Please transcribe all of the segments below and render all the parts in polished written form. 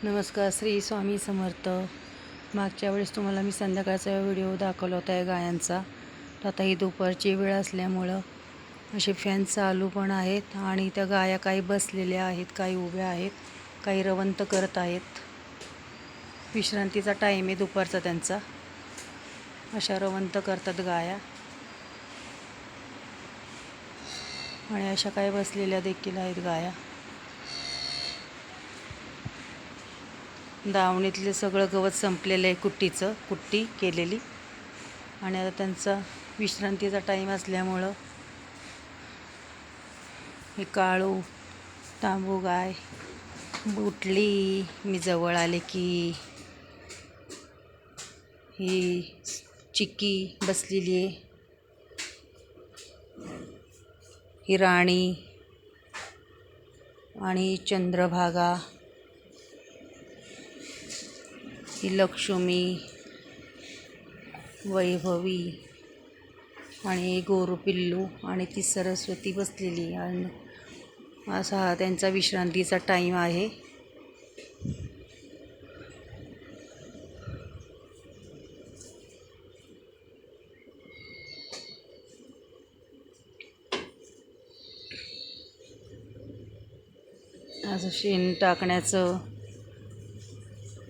नमस्कार. श्री स्वामी समर्थ. मागच्या वेळेस तुम्हाला मी संध्याकाळचा व्हिडिओ दाखवला होता या गायांचा. तर आता ही दुपारची वेळ असल्यामुळं असे फॅन चालू पण आहेत आणि त्या गाया काही बसलेल्या आहेत, काही उभ्या आहेत, काही रवंत करत आहेत. विश्रांतीचा टाईम आहे दुपारचा त्यांचा. अशा रवंत करतात गाया आणि अशा काही बसलेल्या देखील आहेत गाया. दावणीतले सगळं गवत संपलेलं आहे, कुट्टी केलेली. आणि आता त्यांचा विश्रांतीचा टाईम असल्यामुळं हे काळू तांबू गाय उठली. मी जवळ आले की ही चिक्की बसलेली आहे, ही राणी आणि चंद्रभागा, ही लक्ष्मी, वैभवी आणि गोरू पिल्लू आणि ती सरस्वती बसलेली. आणि असा हा त्यांचा विश्रांतीचा टाईम आहे. असं शेण टाकण्याचं,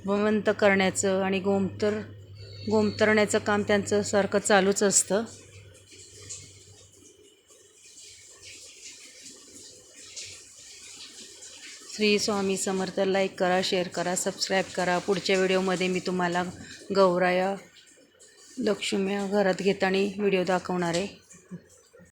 वमंत करण्याचं आणि गोमतरण्याचं काम त्यांचं सारखं चालूच असतं. श्री स्वामी समर्थ. लाईक करा, शेअर करा, सबस्क्राईब करा. पुढच्या व्हिडिओमध्ये मी तुम्हाला गौराया लक्ष्म्या घरात घेताना व्हिडिओ दाखवणार आहे.